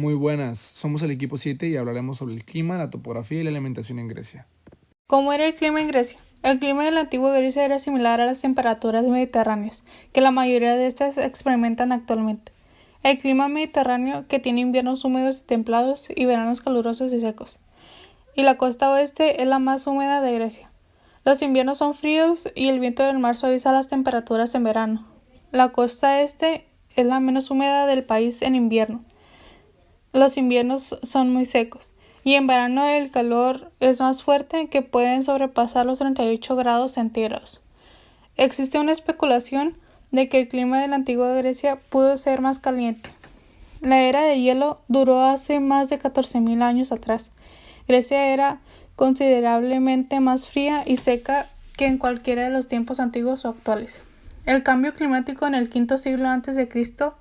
Muy buenas, somos el equipo 7 y hablaremos sobre el clima, la topografía y la alimentación en Grecia. ¿Cómo era el clima en Grecia? El clima de la antigua Grecia era similar a las temperaturas mediterráneas, que la mayoría de estas experimentan actualmente. El clima mediterráneo, que tiene inviernos húmedos y templados y veranos calurosos y secos. Y la costa oeste es la más húmeda de Grecia. Los inviernos son fríos y el viento del mar suaviza las temperaturas en verano. La costa este es la menos húmeda del país en invierno. Los inviernos son muy secos y en verano el calor es más fuerte, que pueden sobrepasar los 38 grados centígrados. Existe una especulación de que el clima de la antigua Grecia pudo ser más caliente. La era de hielo duró hace más de 14.000 años atrás. Grecia era considerablemente más fría y seca que en cualquiera de los tiempos antiguos o actuales. El cambio climático en el quinto siglo antes de Cristo.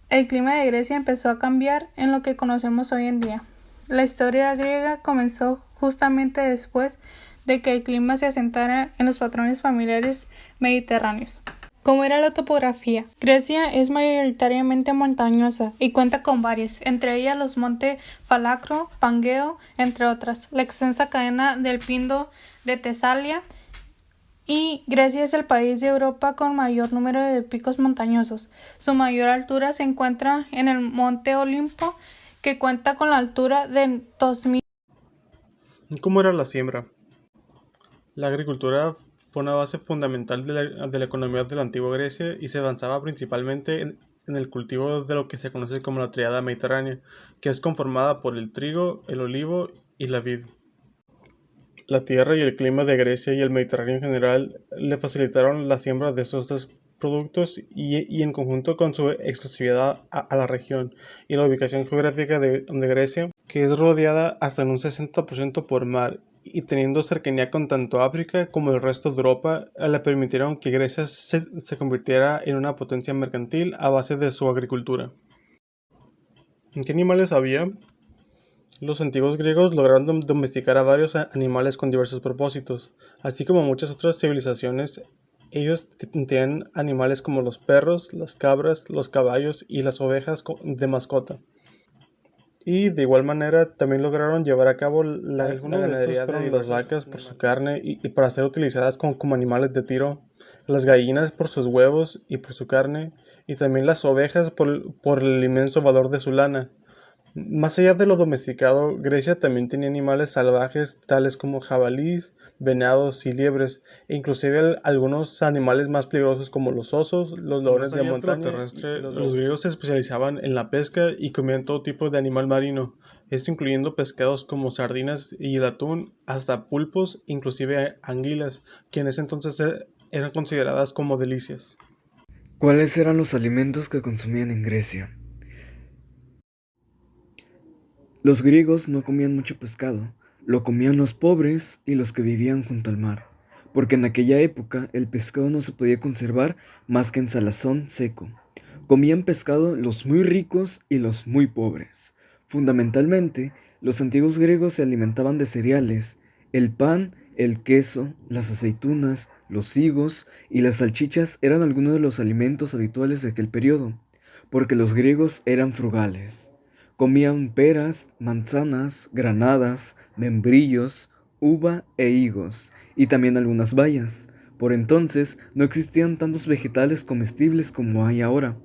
El clima de Grecia empezó a cambiar en lo que conocemos hoy en día. La historia griega comenzó justamente después de que el clima se asentara en los patrones familiares mediterráneos. ¿Cómo era la topografía? Grecia es mayoritariamente montañosa y cuenta con varias, entre ellas los montes Falacro, Pangeo, entre otras, la extensa cadena del Pindo de Tesalia, y Grecia es el país de Europa con mayor número de picos montañosos. Su mayor altura se encuentra en el monte Olimpo, que cuenta con la altura de 2000. ¿Cómo era la siembra? La agricultura fue una base fundamental de la economía de la antigua Grecia y se avanzaba principalmente en el cultivo de lo que se conoce como la tríada mediterránea, que es conformada por el trigo, el olivo y la vid. La tierra y el clima de Grecia y el Mediterráneo en general le facilitaron la siembra de estos dos productos y en conjunto con su exclusividad a la región y la ubicación geográfica de Grecia, que es rodeada hasta en un 60% por mar y teniendo cercanía con tanto África como el resto de Europa, le permitieron que Grecia se convirtiera en una potencia mercantil a base de su agricultura. ¿Qué animales había? Los antiguos griegos lograron domesticar a varios animales con diversos propósitos, así como muchas otras civilizaciones. Ellos tenían animales como los perros, las cabras, los caballos y las ovejas de mascota. Y de igual manera también lograron llevar a cabo la ganadería de las vacas por su carne y para ser utilizadas como animales de tiro, las gallinas por sus huevos y por su carne, y también las ovejas por el inmenso valor de su lana. Más allá de lo domesticado, Grecia también tenía animales salvajes tales como jabalíes, venados y liebres, e inclusive algunos animales más peligrosos como los osos, los leones de montaña terrestre. Los griegos se especializaban en la pesca y comían todo tipo de animal marino, esto incluyendo pescados como sardinas y el atún, hasta pulpos, inclusive anguilas, que en ese entonces eran consideradas como delicias. ¿Cuáles eran los alimentos que consumían en Grecia? Los griegos no comían mucho pescado, lo comían los pobres y los que vivían junto al mar, porque en aquella época el pescado no se podía conservar más que en salazón seco. Comían pescado los muy ricos y los muy pobres. Fundamentalmente, los antiguos griegos se alimentaban de cereales, el pan, el queso, las aceitunas, los higos y las salchichas eran algunos de los alimentos habituales de aquel periodo, porque los griegos eran frugales. Comían peras, manzanas, granadas, membrillos, uva e higos, y también algunas bayas. Por entonces no existían tantos vegetales comestibles como hay ahora.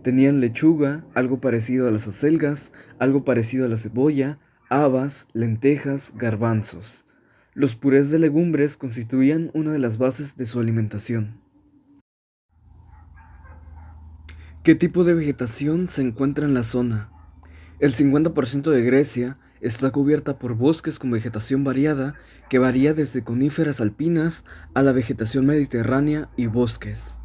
Tenían lechuga, algo parecido a las acelgas, algo parecido a la cebolla, habas, lentejas, garbanzos. Los purés de legumbres constituían una de las bases de su alimentación. ¿Qué tipo de vegetación se encuentra en la zona? El 50% de Grecia está cubierta por bosques con vegetación variada que varía desde coníferas alpinas a la vegetación mediterránea y bosques.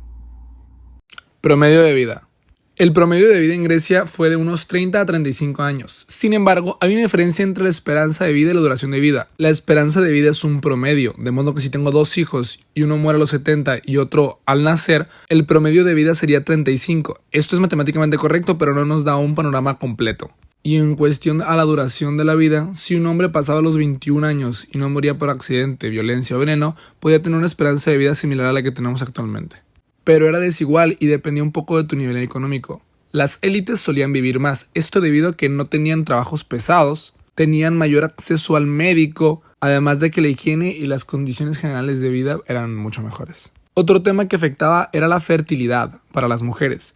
Promedio de vida. El promedio de vida en Grecia fue de unos 30 a 35 años. Sin embargo, hay una diferencia entre la esperanza de vida y la duración de vida. La esperanza de vida es un promedio, de modo que si tengo dos hijos y uno muere a los 70 y otro al nacer, el promedio de vida sería 35. Esto es matemáticamente correcto, pero no nos da un panorama completo. Y en cuestión a la duración de la vida, si un hombre pasaba los 21 años y no moría por accidente, violencia o veneno, podía tener una esperanza de vida similar a la que tenemos actualmente. Pero era desigual y dependía un poco de tu nivel económico. Las élites solían vivir más, esto debido a que no tenían trabajos pesados, tenían mayor acceso al médico, además de que la higiene y las condiciones generales de vida eran mucho mejores. Otro tema que afectaba era la fertilidad para las mujeres.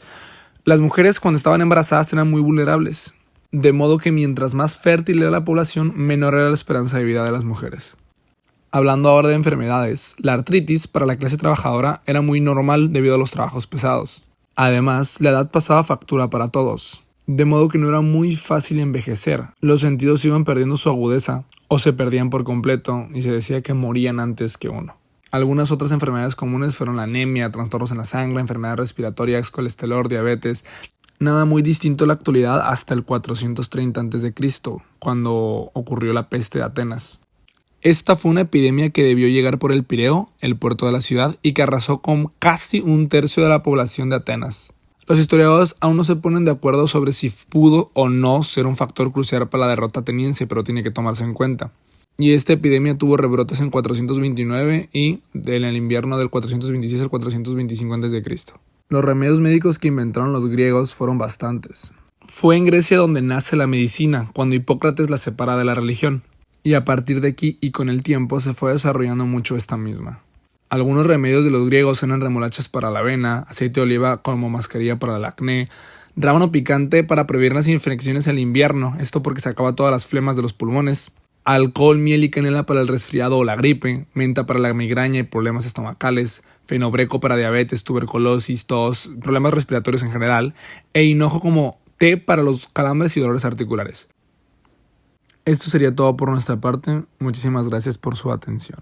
Las mujeres cuando estaban embarazadas eran muy vulnerables, de modo que mientras más fértil era la población, menor era la esperanza de vida de las mujeres. Hablando ahora de enfermedades, la artritis para la clase trabajadora era muy normal debido a los trabajos pesados. Además, la edad pasaba factura para todos, de modo que no era muy fácil envejecer. Los sentidos iban perdiendo su agudeza o se perdían por completo y se decía que morían antes que uno. Algunas otras enfermedades comunes fueron la anemia, trastornos en la sangre, enfermedades respiratorias, colesterol, diabetes. Nada muy distinto a la actualidad hasta el 430 a.C., cuando ocurrió la peste de Atenas. Esta fue una epidemia que debió llegar por el Pireo, el puerto de la ciudad, y que arrasó con casi 1/3 de la población de Atenas. Los historiadores aún no se ponen de acuerdo sobre si pudo o no ser un factor crucial para la derrota ateniense, pero tiene que tomarse en cuenta. Y esta epidemia tuvo rebrotes en 429 y en el invierno del 426 al 425 a.C. Los remedios médicos que inventaron los griegos fueron bastantes. Fue en Grecia donde nace la medicina, cuando Hipócrates la separa de la religión. Y a partir de aquí y con el tiempo se fue desarrollando mucho esta misma. Algunos remedios de los griegos eran remolachas para la avena, aceite de oliva como mascarilla para el acné, rábano picante para prevenir las infecciones en el invierno, esto porque sacaba todas las flemas de los pulmones, alcohol, miel y canela para el resfriado o la gripe, menta para la migraña y problemas estomacales, fenobreco para diabetes, tuberculosis, tos, problemas respiratorios en general, e hinojo como té para los calambres y dolores articulares. Esto sería todo por nuestra parte. Muchísimas gracias por su atención.